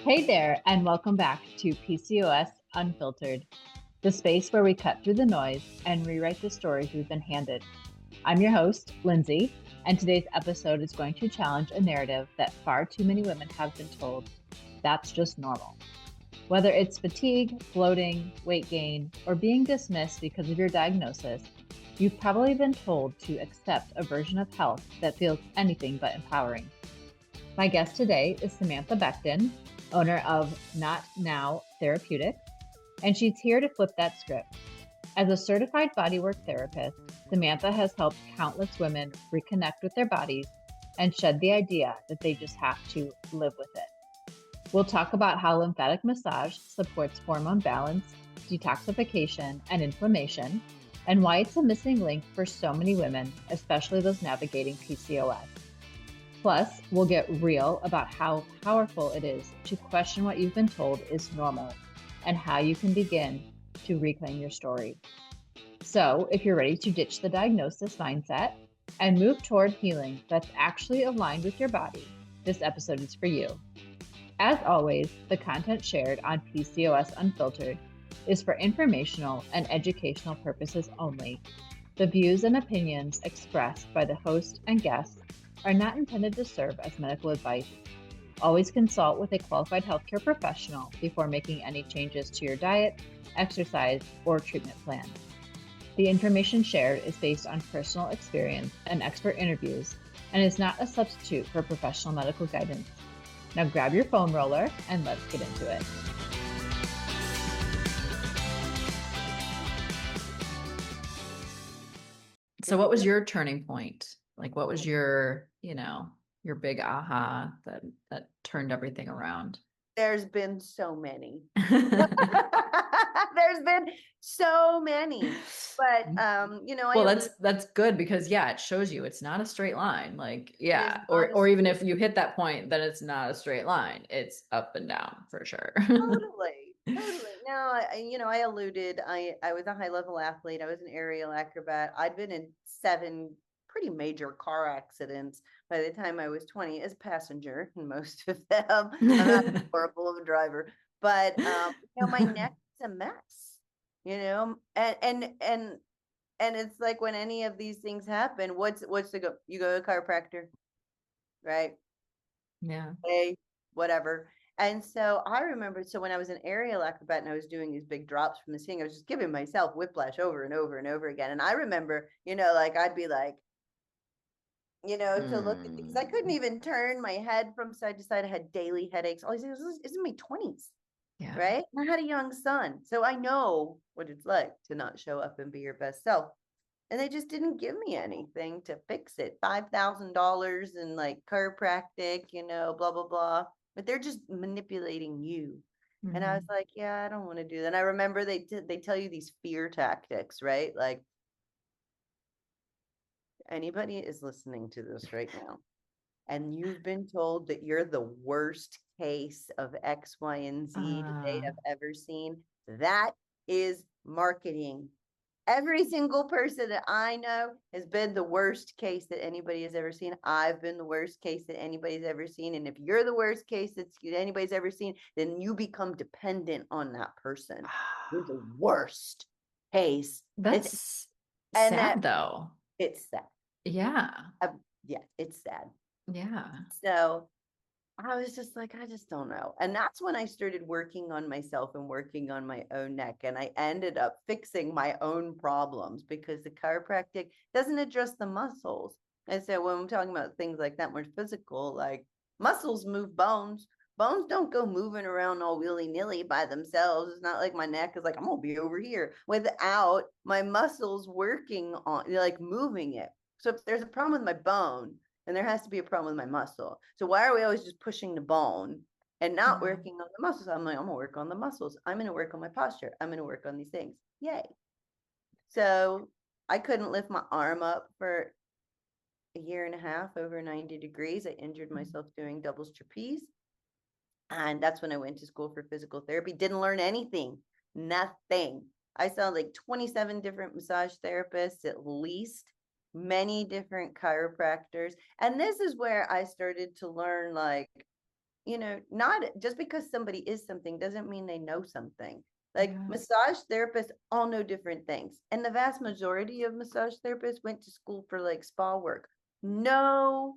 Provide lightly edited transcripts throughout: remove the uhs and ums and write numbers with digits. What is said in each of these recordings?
Hey there, and welcome back to PCOS Unfiltered, the space where we cut through the noise and rewrite the stories we've been handed. I'm your host, Lindsie, and today's episode is going to challenge a narrative that far too many women have been told that's just normal. Whether it's fatigue, bloating, weight gain, or being dismissed because of your diagnosis, you've probably been told to accept a version of health that feels anything but empowering. My guest today is Samantha Breckton, owner of Knot Now Therapeutics, and she's here to flip that script. As a certified bodywork therapist, Samantha has helped countless women reconnect with their bodies and shed the idea that they just have to live with it. We'll talk about how lymphatic massage supports hormone balance, detoxification, and inflammation, and why it's a missing link for so many women, especially those navigating PCOS. Plus, we'll get real about how powerful it is to question what you've been told is normal and how you can begin to reclaim your story. So, if you're ready to ditch the diagnosis mindset and move toward healing that's actually aligned with your body, this episode is for you. As always, the content shared on PCOS Unfiltered is for informational and educational purposes only. The views and opinions expressed by the host and guests are not intended to serve as medical advice. Always consult with a qualified healthcare professional before making any changes to your diet, exercise, or treatment plan. The information shared is based on personal experience and expert interviews and is not a substitute for professional medical guidance. Now grab your foam roller and let's get into it. So what was your turning point? Like, what was your big aha that turned everything around? There's been so many. There's been so many. But well, that's good because it shows you it's not a straight line. Like, or even if you hit that point, then it's not a straight line. It's up and down for sure. Totally. Now, I alluded, I was a high level athlete. I was an aerial acrobat. I'd been in 7 pretty major car accidents by the time I was 20 as a passenger in most of them. I'm not horrible of a driver, but my neck is a mess, and it's like when any of these things happen, what's the go? You go to a chiropractor, right? Yeah. Hey, whatever. And so I remember, so when I was an aerial acrobat and I was doing these big drops from the ceiling, I was just giving myself whiplash over and over and over again. And I remember, like I'd be like, to look at, because I couldn't even turn my head from side to side. I had daily headaches. All these things. This is in my 20s. Yeah. Right. And I had a young son. So I know what it's like to not show up and be your best self. And they just didn't give me anything to fix it. $5,000 and like chiropractic, blah, blah, blah. But they're just manipulating you. Mm-hmm. And I was like, yeah, I don't want to do that. And I remember they tell you these fear tactics, right? Like, anybody is listening to this right now, and you've been told that you're the worst case of X, Y, and Z they have ever seen, that is marketing. Every single person that I know has been the worst case that anybody has ever seen. I've been the worst case that anybody's ever seen. And if you're the worst case that anybody's ever seen, then you become dependent on that person. You're the worst case. That's sad, though. It's sad. Yeah. Yeah, it's sad. Yeah. So I was just like, I just don't know. And that's when I started working on myself and working on my own neck. And I ended up fixing my own problems because the chiropractic doesn't address the muscles. And so when I'm talking about things like that, more physical, like muscles move bones. Bones don't go moving around all willy-nilly by themselves. It's not like my neck is like, I'm going to be over here without my muscles working on, like moving it. So if there's a problem with my bone, and there has to be a problem with my muscle. So why are we always just pushing the bone and not working on the muscles? I'm like, I'm gonna work on the muscles. I'm gonna work on my posture. I'm gonna work on these things. Yay. So I couldn't lift my arm up for a year and a half, over 90 degrees. I injured myself doing doubles trapeze. And that's when I went to school for physical therapy. Didn't learn anything, nothing. I saw like 27 different massage therapists at least, many different chiropractors. And this is where I started to learn, like, not just because somebody is something doesn't mean they know something. Like Yeah. massage therapists all know different things. And the vast majority of massage therapists went to school for like spa work. No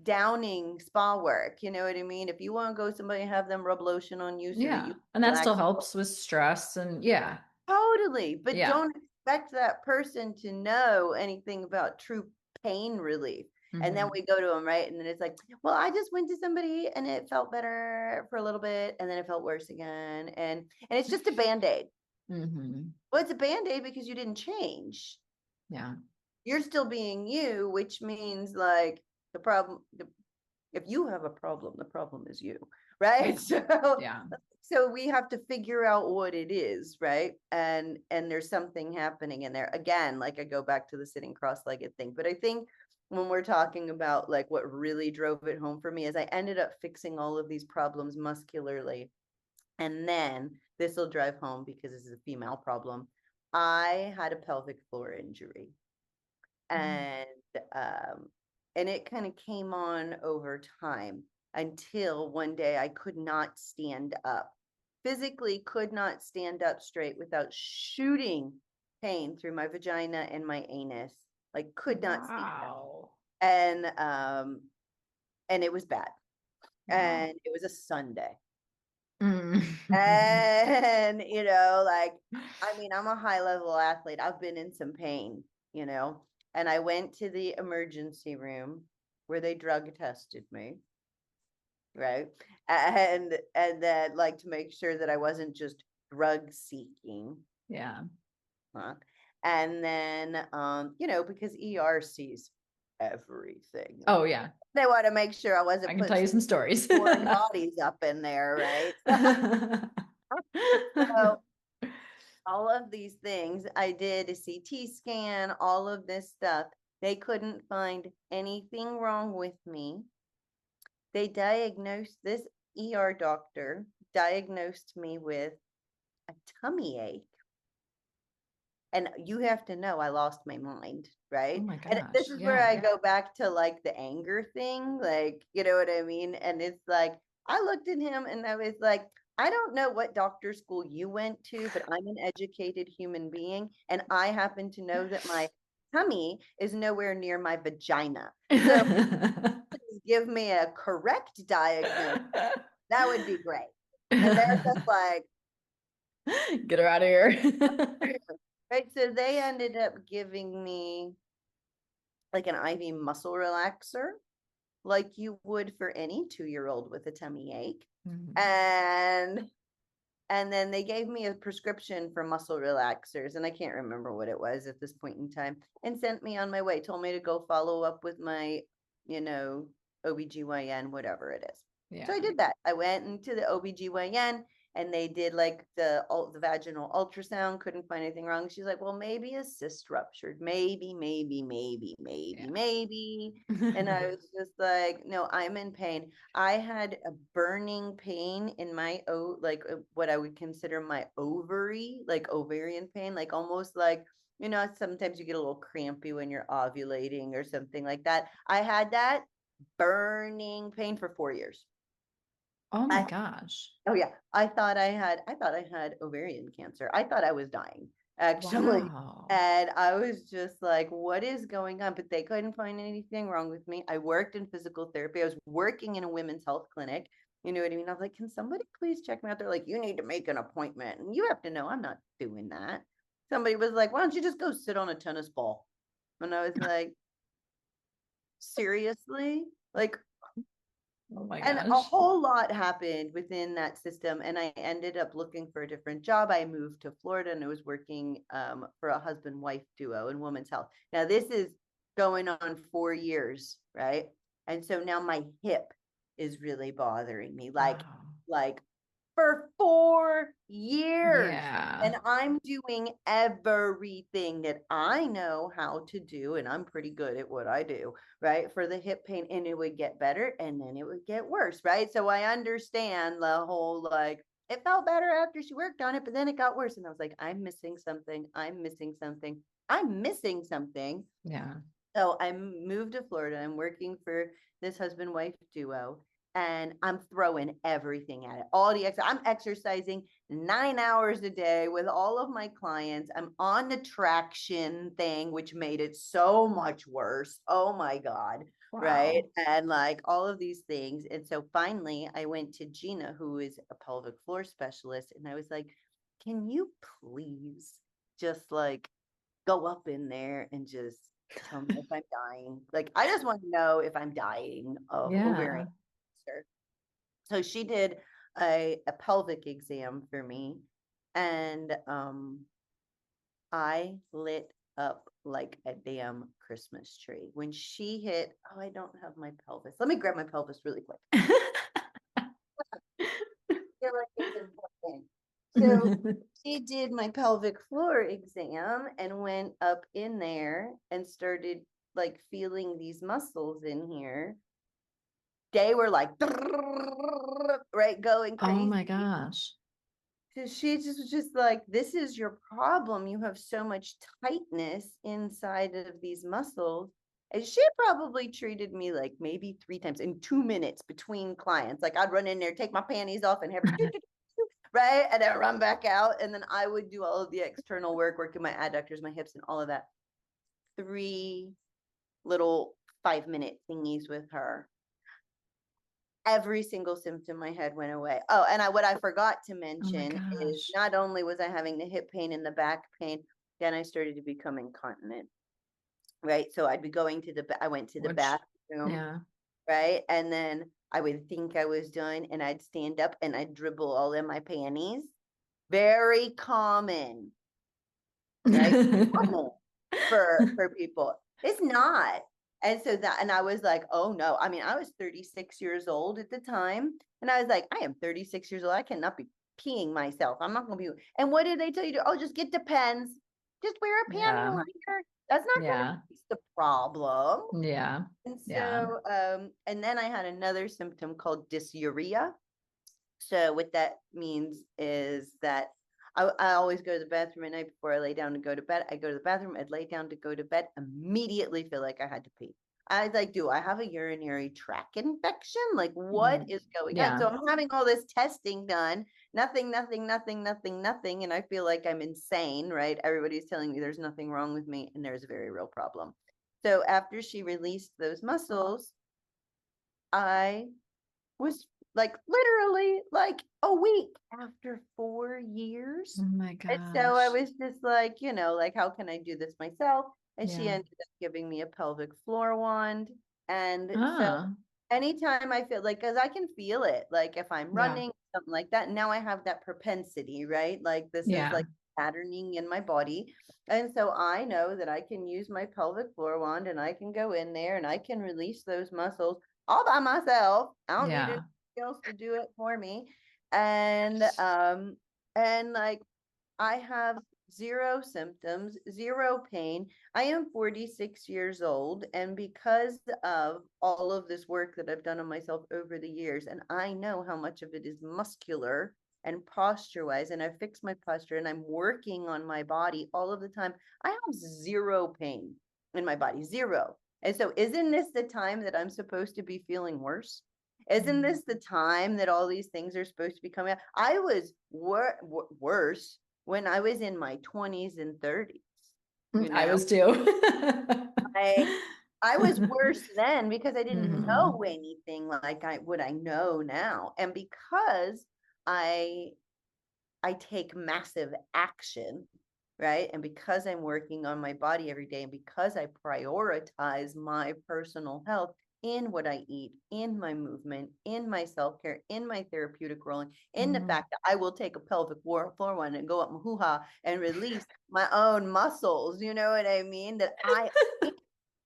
downing spa work. You know what I mean? If you want to go somebody and have them rub lotion on you so that Yeah. you And that still relax. helps with stress and yeah. Totally. But Yeah. don't expect that person to know anything about true pain relief. And then Mhm. we go to them, right? And then it's like, well, I just went to somebody and it felt better for a little bit and then it felt worse again. And it's just a band-aid. Mhm. Well, it's a band-aid because you didn't change. Yeah. You're still being you, which means like the problem, if you have a problem, the problem is you, right? Yeah. So we have to figure out what it is, right? And there's something happening in there. Again, like I go back to the sitting cross-legged thing, but I think when we're talking about like what really drove it home for me is I ended up fixing all of these problems muscularly. And then this will drive home because this is a female problem. I had a pelvic floor injury. And it kind of came on over time until one day I could not stand up, physically could not stand up straight without shooting pain through my vagina and my anus, like could not stand up. Wow. And it was bad. Wow. And it was a Sunday. Mm. And like, I mean, I'm a high level athlete. I've been in some pain, and I went to the emergency room where they drug tested me, right? And then like to make sure that I wasn't just drug seeking. Yeah. And then because ER sees everything. Oh yeah. They want to make sure I wasn't I can tell you some stories. foreign bodies up in there, right? So all of these things, I did a CT scan, all of this stuff. They couldn't find anything wrong with me. They diagnosed this ER doctor diagnosed me with a tummy ache. And you have to know I lost my mind, right? Oh my And this gosh. is where Yeah. I go back to like the anger thing, like, you know what I mean? And it's like, I looked at him and I was like, I don't know what doctor school you went to, but I'm an educated human being. And I happen to know that my tummy is nowhere near my vagina. So give me a correct diagnosis. That would be great. And they're just like, get her out of here. right. So they ended up giving me like an IV muscle relaxer, like you would for any 2-year-old with a tummy ache. Mhm. And then they gave me a prescription for muscle relaxers, and I can't remember what it was at this point in time, and sent me on my way, told me to go follow up with my, OBGYN, whatever it is. Yeah. So I did that. I went into the OBGYN and they did like the vaginal ultrasound, couldn't find anything wrong. She's like, well, maybe a cyst ruptured, maybe. And I was just like, no, I'm in pain. I had a burning pain in my what I would consider my ovary, like ovarian pain, like almost like, sometimes you get a little crampy when you're ovulating or something like that. I had that burning pain for 4 years. Oh my gosh. Oh yeah. I thought I had ovarian cancer. I thought I was dying, actually. Wow. And I was just like, what is going on? But they couldn't find anything wrong with me. I worked in physical therapy. I was working in a women's health clinic. You know what I mean? I was like, can somebody please check me out? They're like, you need to make an appointment. And you have to know I'm not doing that. Somebody was like, why don't you just go sit on a tennis ball? And I was like, seriously? Like, Oh my and a gosh. whole lot happened within that system. And I ended up looking for a different job. I moved to Florida and I was working for a husband-wife duo in women's health. Now, this is going on 4 years, right? And so now my hip is really bothering me. Like for 4 years. Yeah. And I'm doing everything that I know how to do. And I'm pretty good at what I do, right? For the hip pain. And it would get better and then it would get worse, right? So I understand the whole like, it felt better after she worked on it, but then it got worse. And I was like, I'm missing something. Yeah. So I moved to Florida. I'm working for this husband-wife duo, and I'm throwing everything at it. I'm exercising 9 hours a day with all of my clients. I'm on the traction thing, which made it so much worse. Oh my God. Wow. Right. And like all of these things. And so finally I went to Gina, who is a pelvic floor specialist. And I was like, can you please just like go up in there and just tell me if I'm dying? Like, I just want to know if I'm dying of ovarian cancer. So she did a pelvic exam for me, and I lit up like a damn Christmas tree. When she hit, oh, I don't have my pelvis. Let me grab my pelvis really quick. I feel like it's important. So she did my pelvic floor exam and went up in there and started like feeling these muscles in here. They were like, right, going crazy. Oh my gosh. So she just was just like, this is your problem. You have so much tightness inside of these muscles. And she probably treated me like maybe 3 times in 2 minutes between clients. Like I'd run in there, take my panties off and have right, and then run back out. And then I would do all of the external work, working my adductors, my hips, and all of that. 3 little 5-minute thingies with her. Every single symptom I had went away. Oh, and what I forgot to mention is not only was I having the hip pain and the back pain, then I started to become incontinent. Right. So I'd be going to I went to the bathroom. Yeah. Right. And then I would think I was done and I'd stand up and I'd dribble all in my panties. Very common. Right. Common for people. It's not. And so and I was like, oh no. I mean, I was 36 years old at the time. And I was like, I am 36 years old. I cannot be peeing myself. I'm not going to be. And what did they tell you to? Oh, just get Depends. Just wear a panty liner. That's not going to fix the problem. Yeah. And so, and then I had another symptom called dysuria. So what that means is that I always go to the bathroom at night before I lay down to go to bed. I go to the bathroom, I'd lay down to go to bed, immediately feel like I had to pee. I was like, do I have a urinary tract infection? Like, what is going on? So I'm having all this testing done, nothing. And I feel like I'm insane, right? Everybody's telling me there's nothing wrong with me, and there's a very real problem. So after she released those muscles, I was like literally like a week after 4 years. Oh my gosh. And so I was just like, like, how can I do this myself? And she ended up giving me a pelvic floor wand. And so anytime I feel like, because I can feel it, like if I'm running, something like that, now I have that propensity, right? Like this is like patterning in my body. And so I know that I can use my pelvic floor wand and I can go in there and I can release those muscles all by myself. I don't need anybody else to do it for me. And like I have 0 symptoms, 0 pain. I am 46 years old, and because of all of this work that I've done on myself over the years, and I know how much of it is muscular and posture wise, and I've fixed my posture and I'm working on my body all of the time, I have 0 pain in my body, 0. And so isn't this the time that I'm supposed to be feeling worse? Isn't this the time that all these things are supposed to be coming out? I was worse when I was in my 20s and 30s. I was too. I was worse then because I didn't know anything like I know now. And because I take massive action, right? And because I'm working on my body every day, and because I prioritize my personal health in what I eat, in my movement, in my self-care, in my therapeutic rolling, in the fact that I will take a pelvic floor one and go up my hoo-ha and release my own muscles, you know what I mean? That I,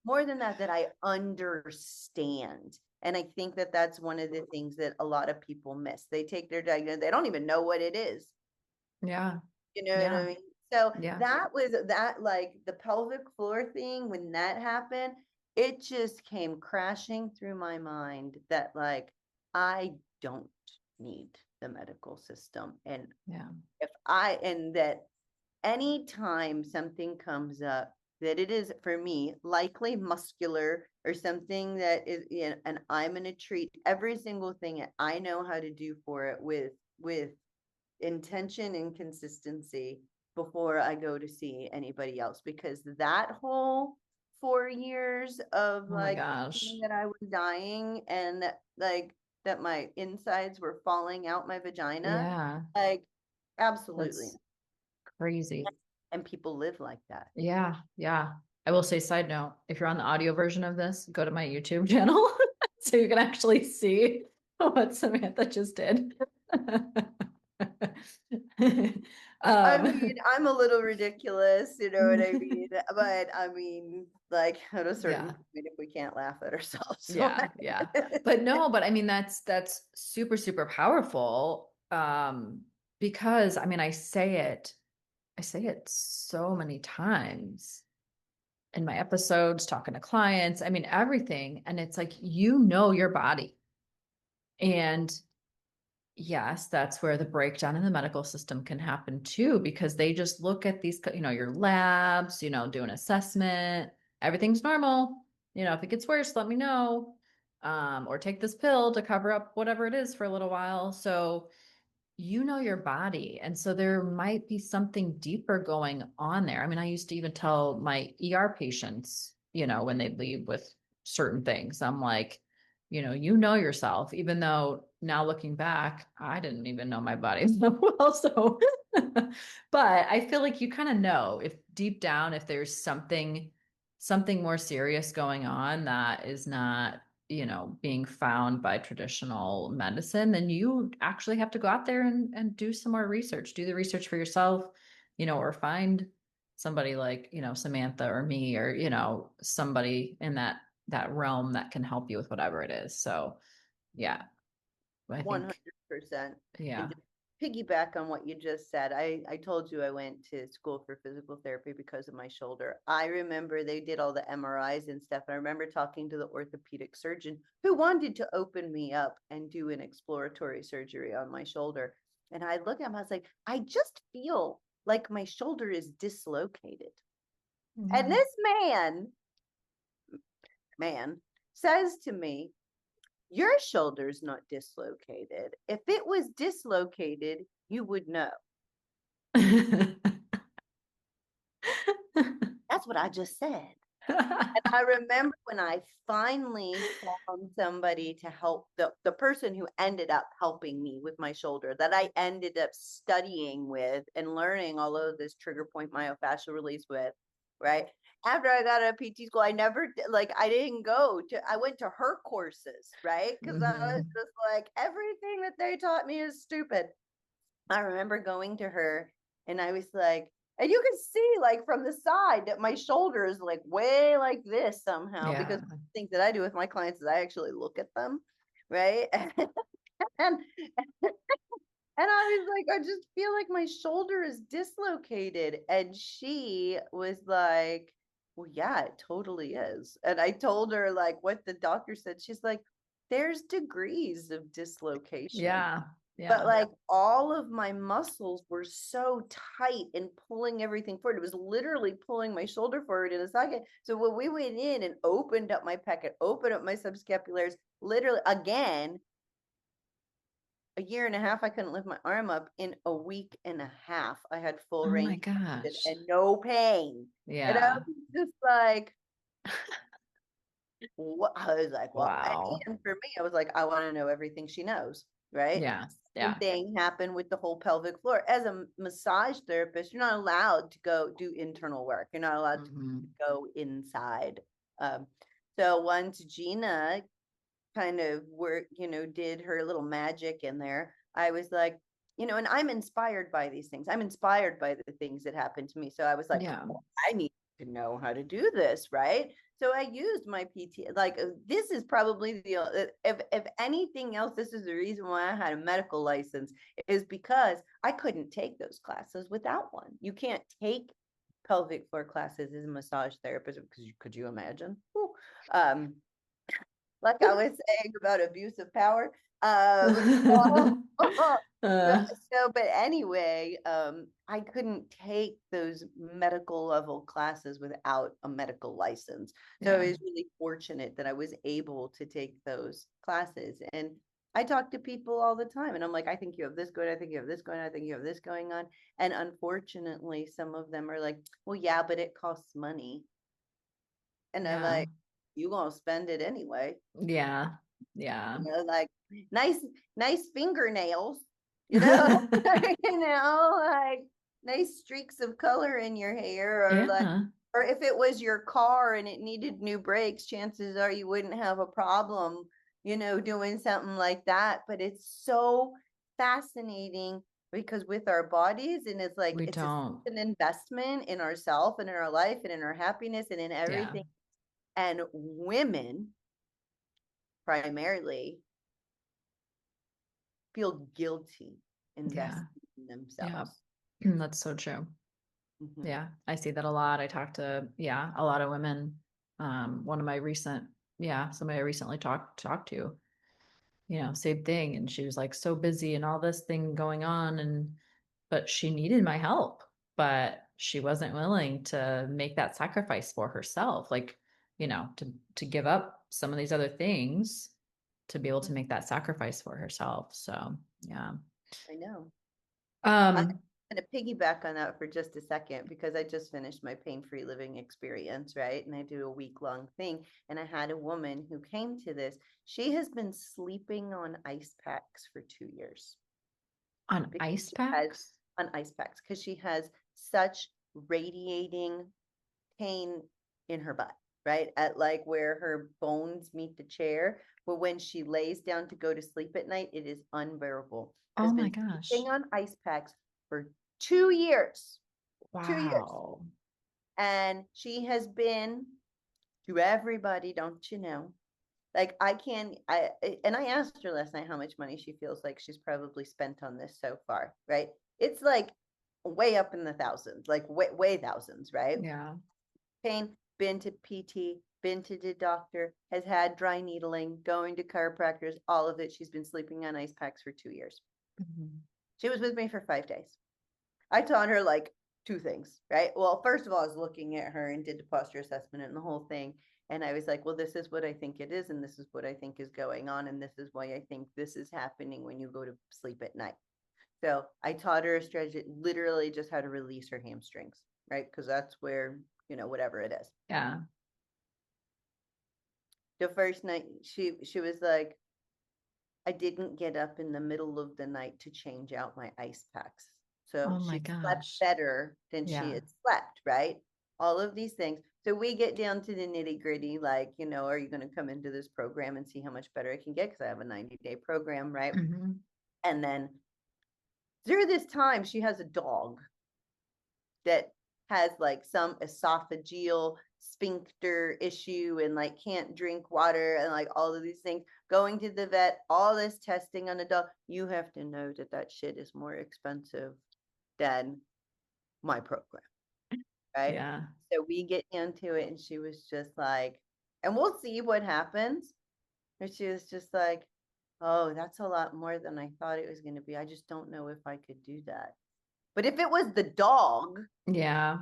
more than that I understand. And I think that that's one of the things that a lot of people miss. They take their diagnosis, they don't even know what it is. Yeah. You know what I mean? So that was that, like the pelvic floor thing, when that happened, it just came crashing through my mind that like, I don't need the medical system. And that anytime something comes up that it is for me likely muscular or something that is, and I'm going to treat every single thing that I know how to do for it with intention and consistency before I go to see anybody else, because that whole 4 years of Oh my like gosh. thinking that I was dying and that my insides were falling out my vagina, Yeah, like absolutely. that's crazy. And people live like that. Yeah, yeah. I will say, side note, if you're on the audio version of this, go to my YouTube channel so you can actually see what Samantha just did. I mean, Um, I'm a little ridiculous, you know what I mean? But I mean, like at a certain yeah, point, if we can't laugh at ourselves. So yeah, yeah. But no, but I mean that's super, super powerful. Because I mean I say it so many times in my episodes, talking to clients, I mean, everything. And it's like, you know, your body. And yes, that's where the breakdown in the medical system can happen too, because they just look at these, you know, your labs, you know, do an assessment, everything's normal. You know, if it gets worse, let me know. Or take this pill to cover up whatever it is for a little while. So, you know your body. And so there might be something deeper going on there. I mean, I used to even tell my ER patients, you know, when they leave with certain things, I'm like, you know yourself, even though now looking back, I didn't even know my body that well. So, but I feel like you kind of know if deep down, if there's something more serious going on that is not being found by traditional medicine, then you actually have to go out there and do some more research, do the research for yourself, or find somebody like, Samantha or me, or, somebody in that realm that can help you with whatever it is. So yeah, I think, 100%. And yeah. to piggyback on what you just said, I told you I went to school for physical therapy because of my shoulder. I remember they did all the MRIs and stuff. I remember talking to the orthopedic surgeon who wanted to open me up and do an exploratory surgery on my shoulder. And I looked at him, I was like, I just feel like my shoulder is dislocated. And Yeah. this man says to me, your shoulder's not dislocated. If it was dislocated, you would know. That's what I just said. And I remember when I finally found somebody to help, the person who ended up helping me with my shoulder, that I ended up studying with and learning all of this trigger point myofascial release with, right? After I got out of PT school, I didn't go to, I went to her courses, right? Because I was Mhm. just like, everything that they taught me is stupid. I remember going to her and I was like, and you can see like from the side that my shoulder is like way like this somehow, because Yeah. the thing that I do with my clients is I actually look at them, right? and and I was like, I just feel like my shoulder is dislocated. And she was like, well, yeah, it totally is. And I told her like what the doctor said. She's like, there's degrees of dislocation. Yeah. But Yeah. like all of my muscles were so tight and pulling everything forward. It was literally pulling my shoulder forward in a socket. So when we went in and opened up my pec, opened up my subscapularis, literally again, a year and a half, I couldn't lift my arm up. In a week and a half, I had full Oh my range of motion gosh. and no pain. And I Yeah. was just like, what? I was like, well, Wow. and for me, I was like, I want to know everything she knows, right? Yeah. Same Yeah. thing happened with the whole pelvic floor. As a massage therapist, you're not allowed to go do internal work. You're not allowed to Mhm. go inside. So once Gina kind of did her little magic in there, I was like, and I'm inspired by these things. I'm inspired by the things that happened to me. So I was like, Yeah. well, I need to know how to do this, right? So I used my PT. Like this is probably if anything else, this is the reason why I had a medical license, is because I couldn't take those classes without one. You can't take pelvic floor classes as a massage therapist because could you imagine? Um, like I was saying about abuse of power. So, Uh, but anyway, I couldn't take those medical level classes without a medical license. So I yeah. was really fortunate that I was able to take those classes. And I talk to people all the time and I'm like, I think you have this going, I think you have this going, I think you have this going on. And unfortunately, some of them are like, well, yeah, but it costs money. And I'm Yeah. like, you gonna spend it anyway. Yeah. Yeah. Like nice, nice fingernails, you know, like nice streaks of color in your hair, or like, Yeah. or if it was your car and it needed new brakes, chances are you wouldn't have a problem, doing something like that. But it's so fascinating because with our bodies, and it's like We it's don't. an investment in ourself and in our life and in our happiness and in Yeah. everything. And women primarily feel guilty Yeah. investing in Yeah. themselves. That's so true. Mhm. Yeah. I see that a lot. I talk to, yeah, a lot of women. One of my recent, yeah, somebody I recently talked to, same thing. And she was like so busy and all this thing going on. But she needed my help, but she wasn't willing to make that sacrifice for herself. Like, to give up some of these other things to be able to make that sacrifice for herself. So, yeah. I know. I'm Um, going to piggyback on that for just a second because I just finished my pain-free living experience, right? And I do a week-long thing. And I had a woman who came to this. She has been sleeping on ice packs for 2 years on because ice she has packs. on ice packs because she has such radiating pain in her butt, right? At like where her bones meet the chair. But when she lays down to go to sleep at night, it is unbearable. Oh Has my been gosh. sleeping on ice packs for 2 years. 2 years. Wow. And she has been to everybody, don't you know? Like I can and I asked her last night how much money she feels like she's probably spent on this so far, right? It's like way up in the thousands, like way thousands, right? Yeah. Pain, been to PT, been to the doctor, has had dry needling, going to chiropractors, all of it. She's been sleeping on ice packs for 2 years. Mhm. She was with me for 5 days. I taught her like two things, right? Well, first of all, I was looking at her and did the posture assessment and the whole thing. And I was like, well, this is what I think it is. And this is what I think is going on. And this is why I think this is happening when you go to sleep at night. So I taught her a strategy, literally just how to release her hamstrings, right? Because that's where, whatever it is. Yeah. The first night she was like, I didn't get up in the middle of the night to change out my ice packs. So Oh my she slept gosh. better than she Yeah. had slept, right? All of these things. So we get down to the nitty gritty, like, are you going to come into this program and see how much better I can get? Because I have a 90-day program, right? Hmm. And then through this time, she has a dog that has like some esophageal sphincter issue and like can't drink water and like all of these things, going to the vet, all this testing on a dog. You have to know that that shit is more expensive than my program, right? Yeah. So we get into it and she was just like, and we'll see what happens. And she was just like, oh, that's a lot more than I thought it was going to be. I just don't know if I could do that. But if it was the dog, Yeah.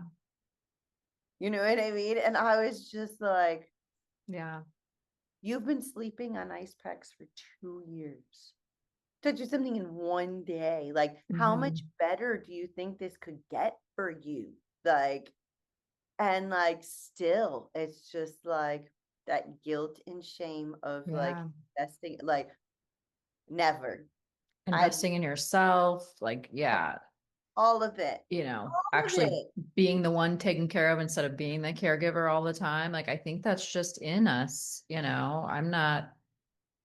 you know what I mean? And I was just like, Yeah. you've been sleeping on ice packs for 2 years. To do something in one day. Like, how much Hmm. better do you think this could get for you? Like, and like, still, it's just like that guilt and shame of like Yeah. investing, like, never. I Investing in yourself, like, yeah, all of it, all of actually it. being the one taken care of instead of being the caregiver all the time. Like, I think that's just in us, I'm a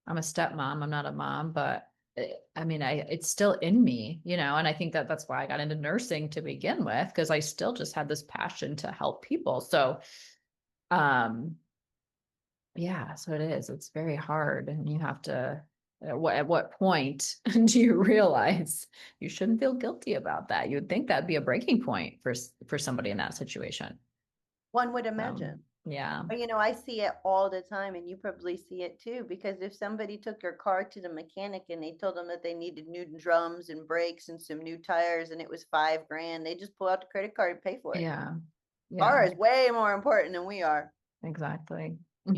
stepmom, I'm not a mom, but I mean, it's still in me, and I think that that's why I got into nursing to begin with, because I still just had this passion to help people. So, um, yeah, so it is. It's very hard, and you have to. At what point do you realize you shouldn't feel guilty about that? You would think that'd be a breaking point for somebody in that situation. One would So, imagine. Yeah. But, I see it all the time, and you probably see it too, because if somebody took your car to the mechanic and they told them that they needed new drums and brakes and some new tires and it was $5,000, they just pull out the credit card and pay for it. Yeah. Car Yeah. is way more important than we are, Exactly. or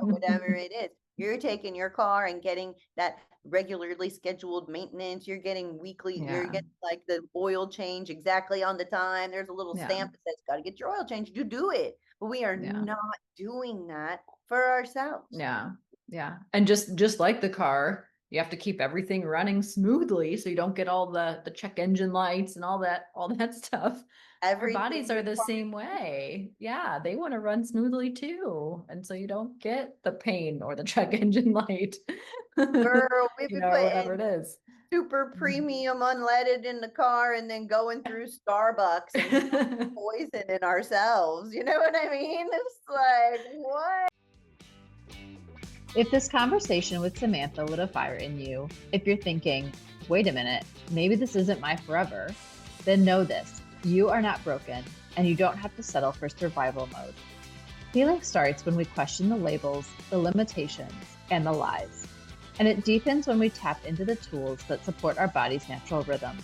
whatever it is. You're taking your car and getting that regularly scheduled maintenance. You're getting weekly, you're Yeah. getting like the oil change exactly on the time. There's a little Yeah. stamp that says, got to get your oil changed. You do it. But we are Yeah. not doing that for ourselves. Yeah. Yeah. And just like the car, you have to keep everything running smoothly so you don't get all the check engine lights and all that stuff. Our bodies Everything are the same way. Yeah, they want to run smoothly too. And so you don't get the pain or the check engine light. girl, we've been Whatever putting it is. super premium unleaded in the car and then going through Starbucks and poisoning ourselves. You know what I mean? It's like, what? If this conversation with Samantha lit a fire in you, if you're thinking, wait a minute, maybe this isn't my forever, then know this, you are not broken and you don't have to settle for survival mode. Healing starts when we question the labels, the limitations, and the lies. And it deepens when we tap into the tools that support our body's natural rhythm,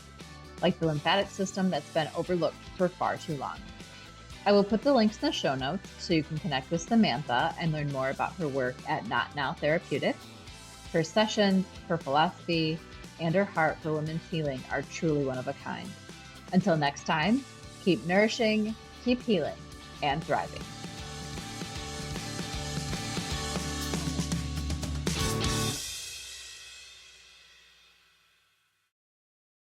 like the lymphatic system that's been overlooked for far too long. I will put the links in the show notes so you can connect with Samantha and learn more about her work at Knot Now Therapeutics. Her sessions, her philosophy, and her heart for women's healing are truly one of a kind. Until next time, keep nourishing, keep healing, and thriving.